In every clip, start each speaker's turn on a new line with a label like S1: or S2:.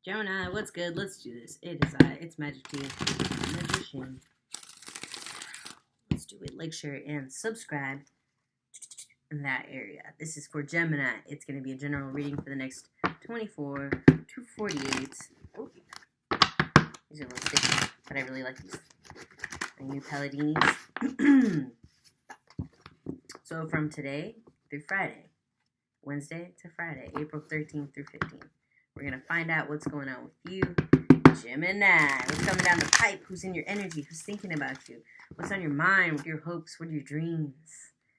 S1: Gemini, what's good? Let's do this. It's Magic Tea, Magician. Let's do it. Like, share, and subscribe in that area. This is for Gemini. It's going to be a general reading for the next 24 to 48. Oh, these are a little sticky, but I really like these. My new Palladinis. So from today through Friday, Wednesday to Friday, April 13th through 15th. We're going to find out what's going on with you, Gemini. What's coming down the pipe? Who's in your energy? Who's thinking about you? What's on your mind? What are your hopes? What are your dreams?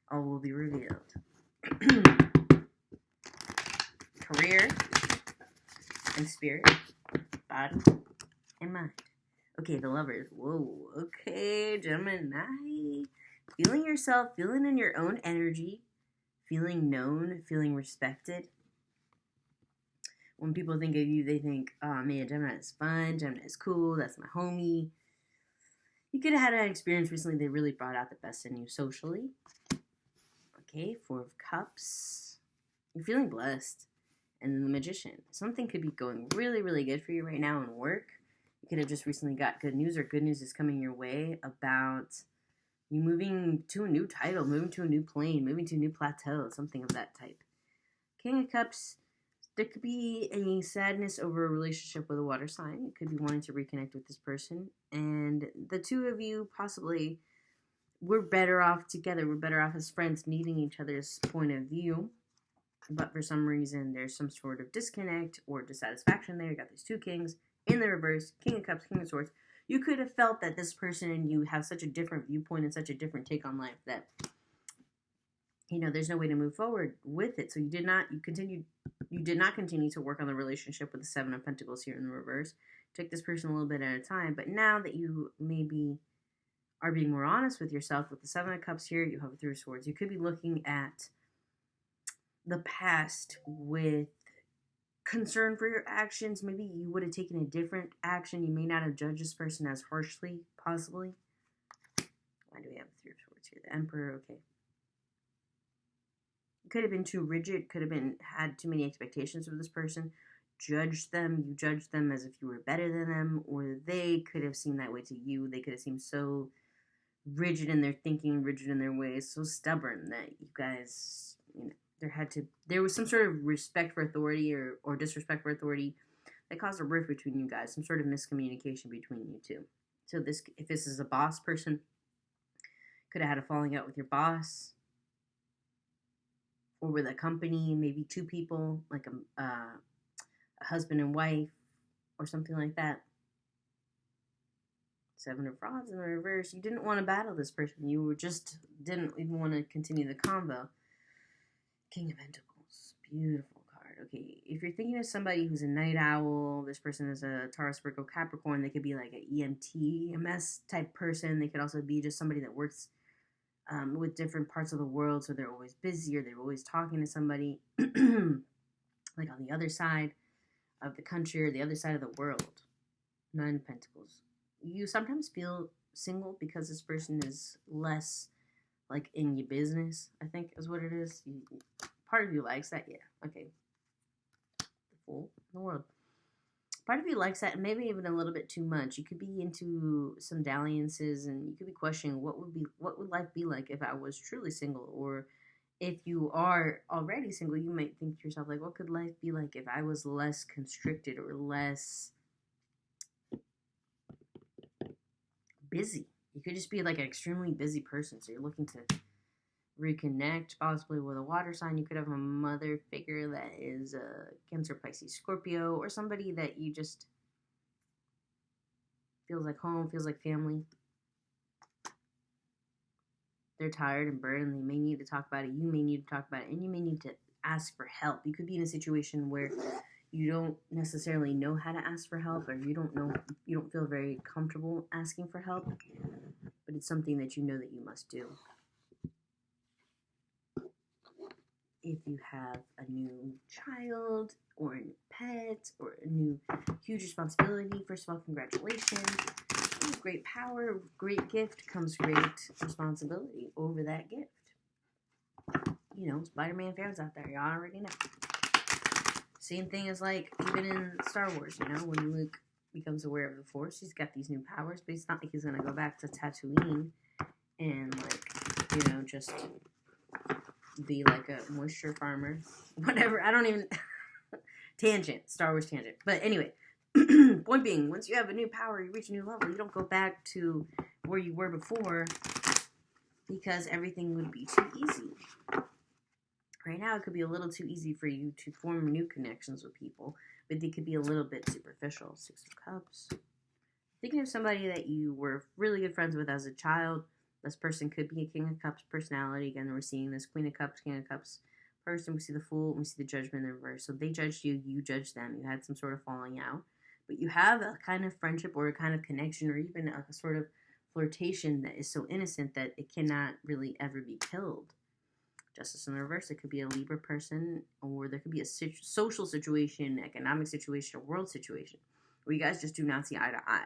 S1: All will be revealed. Career and spirit, body and mind. Okay, the lovers. Whoa. Okay, Gemini. Feeling yourself, feeling in your own energy, feeling known, feeling respected. When people think of you, they think, oh man, Gemini is fun, Gemini is cool, that's my homie. You could have had an experience recently that really brought out the best in you socially. Okay, Four of Cups. You're feeling blessed. And then the Magician. Something could be going really, really good for you right now in work. You could have just recently got good news, or good news is coming your way about you moving to a new title, moving to a new plane, moving to a new plateau, something of that type. King of Cups. There could be a sadness over a relationship with a water sign. You could be wanting to reconnect with this person. And the two of you possibly were better off together. We're better off as friends, needing each other's point of view. But for some reason, there's some sort of disconnect or dissatisfaction there. You got these two kings in the reverse. King of Cups, King of Swords. You could have felt that this person and you have such a different viewpoint and such a different take on life that, there's no way to move forward with it. So you did not continue to work on the relationship with the Seven of Pentacles here in the reverse. Take this person a little bit at a time. But now that you maybe are being more honest with yourself, with the Seven of Cups here, you have Three of Swords. You could be looking at the past with concern for your actions. Maybe you would have taken a different action. You may not have judged this person as harshly, possibly. Why do we have Three of Swords here? The Emperor, okay. Could have been too rigid, could have had too many expectations of this person, you judged them as if you were better than them, or they could have seemed that way to you. They could have seemed so rigid in their thinking, rigid in their ways, so stubborn that you guys, there was some sort of respect for authority or disrespect for authority that caused a rift between you guys, some sort of miscommunication between you two. So if this is a boss person, could have had a falling out with your boss, or with a company, maybe two people, like a husband and wife, or something like that. Seven of Rods in the reverse. You didn't want to battle this person. You didn't even want to continue the convo. King of Pentacles. Beautiful card. Okay, if you're thinking of somebody who's a night owl, this person is a Taurus, Virgo, Capricorn. They could be like an EMS type person. They could also be just somebody that works with different parts of the world, so they're always busy or they're always talking to somebody like on the other side of the country or the other side of the world. Nine of Pentacles. You sometimes feel single because this person is less like in your business, I think is what it is. Part of you likes that, yeah. Okay. The Fool in the world. Part of you likes that, and maybe even a little bit too much. You could be into some dalliances, and you could be questioning what would life be like if I was truly single, or if you are already single, you might think to yourself like, what could life be like if I was less constricted or less busy? You could just be like an extremely busy person, so you're looking to reconnect, possibly with a water sign. You could have a mother figure that is Cancer, Pisces, Scorpio, or somebody that you just feels like home, feels like family. They're tired and burdened. They may need to talk about it. You may need to talk about it, and you may need to ask for help. You could be in a situation where you don't necessarily know how to ask for help, or you don't feel very comfortable asking for help, but it's something that you know that you must do. If you have a new child or a new pet or a new huge responsibility, first of all, congratulations. With great power, great gift comes great responsibility over that gift. Spider-Man fans out there, y'all already know. Same thing as, like, even in Star Wars, you know, when Luke becomes aware of the Force, he's got these new powers, but it's not like he's going to go back to Tatooine and, like, you know, just be like a moisture farmer. Whatever. I don't even... Tangent. Star Wars tangent. But anyway, point being, once you have a new power, you reach a new level, you don't go back to where you were before because everything would be too easy. Right now, it could be a little too easy for you to form new connections with people, but they could be a little bit superficial. Six of Cups. Thinking of somebody that you were really good friends with as a child. This person could be a King of Cups personality. Again, we're seeing this Queen of Cups, King of Cups person. We see the Fool, we see the Judgment in the reverse. So they judged you, you judged them. You had some sort of falling out. But you have a kind of friendship or a kind of connection or even a sort of flirtation that is so innocent that it cannot really ever be killed. Justice in the reverse, it could be a Libra person, or there could be a social situation, economic situation, a world situation, where you guys just do not see eye to eye.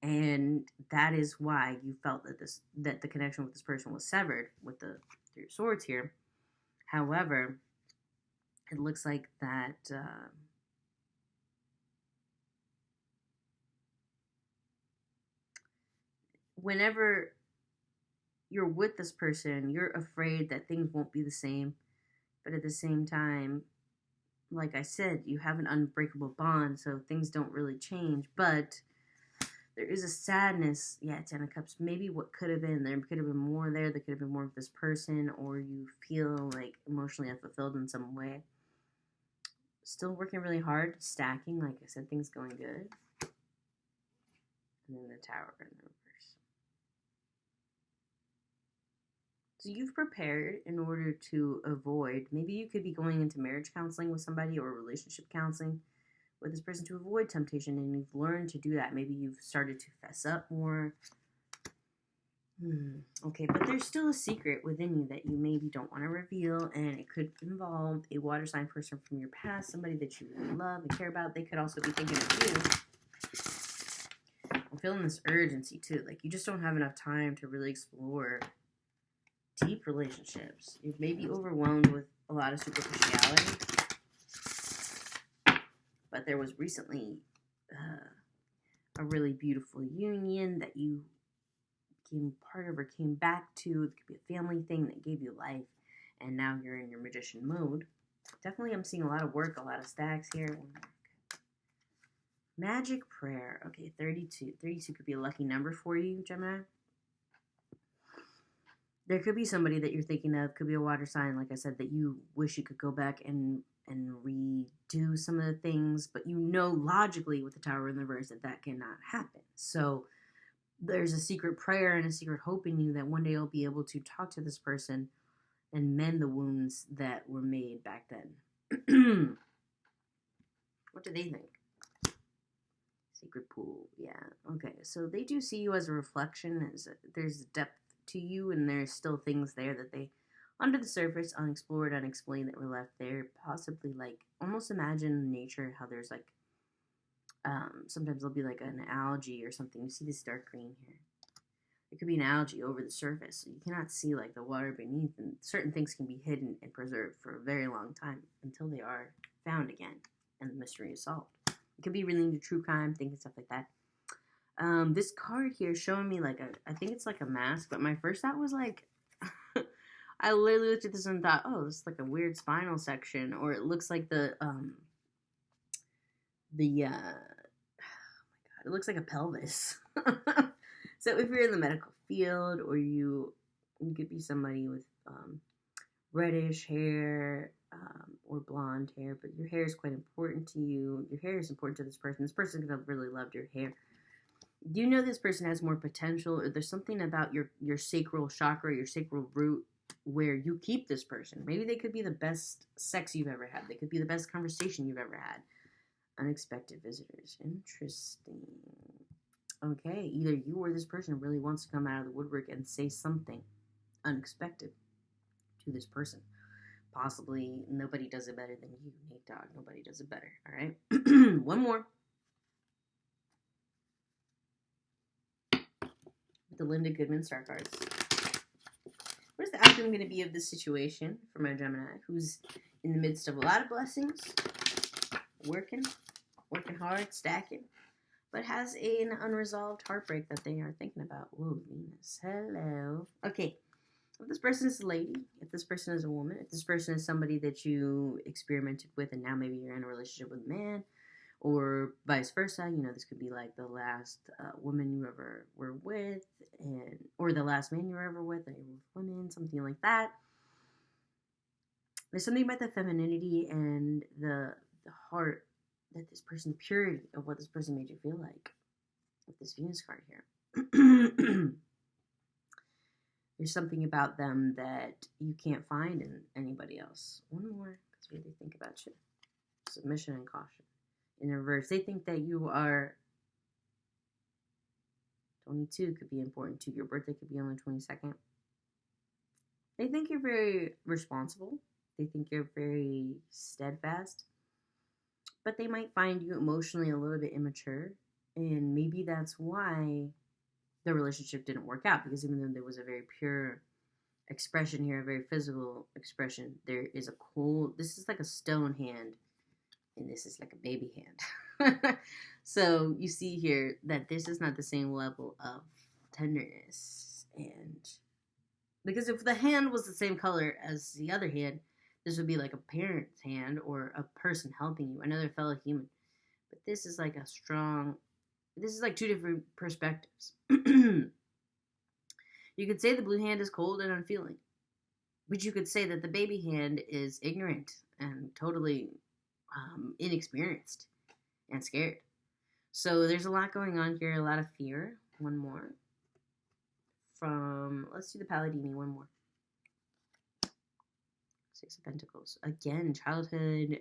S1: And that is why you felt that the connection with this person was severed with the Three of Swords here. However, it looks like that whenever you're with this person, you're afraid that things won't be the same. But at the same time, like I said, you have an unbreakable bond, so things don't really change. But there is a sadness. Yeah, Ten of Cups. Maybe what could have been. There could have been more there. There could have been more of this person, or you feel like emotionally unfulfilled in some way. Still working really hard, stacking. Like I said, things going good. And then the Tower in the reverse. So you've prepared in order to avoid, maybe you could be going into marriage counseling with somebody or relationship counseling with this person to avoid temptation, and you've learned to do that. Maybe you've started to fess up more. Okay, but there's still a secret within you that you maybe don't want to reveal, and it could involve a water sign person from your past, somebody that you really love and care about. They could also be thinking of you. I'm feeling this urgency, too. Like, you just don't have enough time to really explore deep relationships. You may be overwhelmed with a lot of superficiality. But there was recently a really beautiful union that you became part of or came back to. It could be a family thing that gave you life. And now you're in your magician mode. Definitely I'm seeing a lot of work, a lot of stacks here. Magic prayer. Okay, 32. 32 could be a lucky number for you, Gemini. There could be somebody that you're thinking of, could be a water sign, like I said, that you wish you could go back and redo some of the things, but you know logically with the Tower in the reverse that cannot happen. So there's a secret prayer and a secret hope in you that one day you'll be able to talk to this person and mend the wounds that were made back then. What do they think? Sacred pool, yeah. Okay, so they do see you as a reflection. There's depth to you, and there's still things there that they, under the surface, unexplored, unexplained, that were left there. Possibly, like, almost imagine nature, how there's, like, sometimes there'll be, like, an algae or something. You see this dark green here. It could be an algae over the surface, so you cannot see, like, the water beneath, and certain things can be hidden and preserved for a very long time until they are found again, and the mystery is solved. It could be relating to true crime, things and stuff like that. This card here is showing me like I think it's like a mask, but my first thought was like, I literally looked at this and thought, oh, this is like a weird spinal section, or it looks like oh my god, it looks like a pelvis. So if you're in the medical field, or you could be somebody with reddish hair or blonde hair, but your hair is quite important to you. Your hair is important to this person. This person could have really loved your hair. You know this person has more potential, or there's something about your sacral chakra, your sacral root, where you keep this person. Maybe they could be the best sex you've ever had. They could be the best conversation you've ever had. Unexpected visitors. Interesting. Okay, either you or this person really wants to come out of the woodwork and say something unexpected to this person. Possibly nobody does it better than you, Nate Dogg. Nobody does it better. All right. One more. The Linda Goodman Star cards. What is the outcome going to be of this situation for my Gemini, who's in the midst of a lot of blessings, working hard, stacking, but has an unresolved heartbreak that they are thinking about. Whoa, Venus. Hello. Okay. If this person is a lady, if this person is a woman, if this person is somebody that you experimented with and now maybe you're in a relationship with a man, or vice versa, this could be like the last woman you ever were with, or the last man you were ever with, and you were with women, something like that. There's something about the femininity and the heart that this person, the purity of what this person made you feel like with this Venus card here. There's something about them that you can't find in anybody else. One more, because what do they think about you? Submission and caution. In reverse, they think that you are 22 could be important too. Your birthday could be on the 22nd. They think you're very responsible. They think you're very steadfast. But they might find you emotionally a little bit immature. And maybe that's why the relationship didn't work out. Because even though there was a very pure expression here, a very physical expression, there is a cold, this is like a stone hand. And this is like a baby hand. So you see here that this is not the same level of tenderness. And because if the hand was the same color as the other hand, this would be like a parent's hand or a person helping you, another fellow human. But this is like this is like two different perspectives. You could say the blue hand is cold and unfeeling. But you could say that the baby hand is ignorant and totally inexperienced and scared. So there's a lot going on here, a lot of fear. One more. Let's do the Palladini, one more. Six of Pentacles. Again, childhood,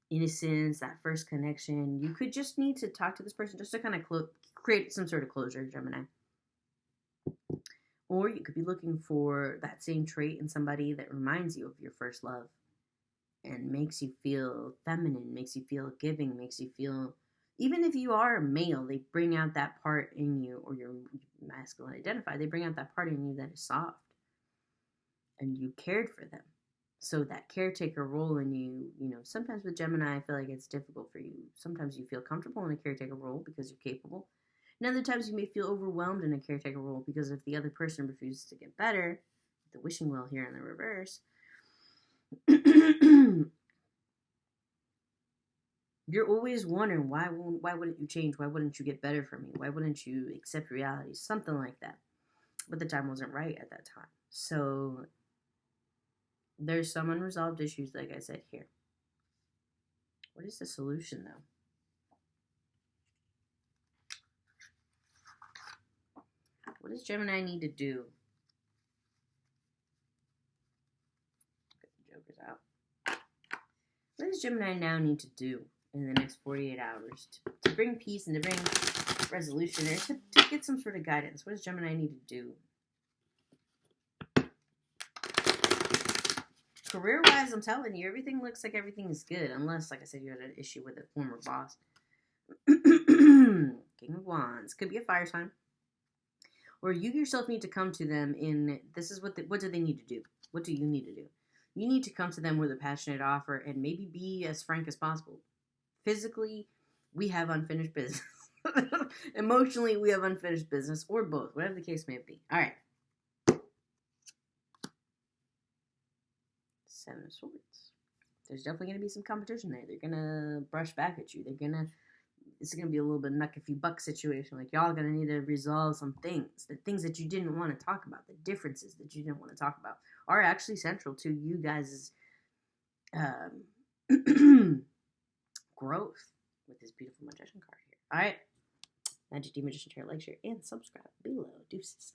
S1: innocence, that first connection. You could just need to talk to this person just to kind of create some sort of closure, Gemini. Or you could be looking for that same trait in somebody that reminds you of your first love and makes you feel feminine, makes you feel giving, makes you feel, even if you are a male, they bring out that part in you, or you're masculine identified, they bring out that part in you that is soft. And you cared for them. So that caretaker role in you, sometimes with Gemini, I feel like it's difficult for you. Sometimes you feel comfortable in a caretaker role because you're capable. And other times you may feel overwhelmed in a caretaker role because if the other person refuses to get better, the wishing well here in the reverse, you're always wondering, why wouldn't you change? Why wouldn't you get better for me? Why wouldn't you accept reality? Something like that. But the time wasn't right at that time. So there's some unresolved issues, like I said here. What is the solution, though? What does Gemini need to do? Get the jokers out. What does Gemini now need to do in the next 48 hours to bring peace and to bring resolution, or to get some sort of guidance? What does Gemini need to do? Career-wise, I'm telling you, everything looks like everything is good. Unless, like I said, you had an issue with a former boss. King of Wands. Could be a fire sign. Or you yourself need to come to them in, this is what do they need to do? What do you need to do? You need to come to them with a passionate offer and maybe be as frank as possible. Physically, we have unfinished business. Emotionally, we have unfinished business, or both, whatever the case may be. All right. Seven of Swords. There's definitely going to be some competition there. They're going to brush back at you. It's going to be a little bit nuck if you buck situation. Like, y'all going to need to resolve some things. The things that you didn't want to talk about, the differences that you didn't want to talk about, are actually central to you guys' growth with this beautiful Magician card here. All right. Magic D Magician Tarot, like, share, and subscribe below. Deuces.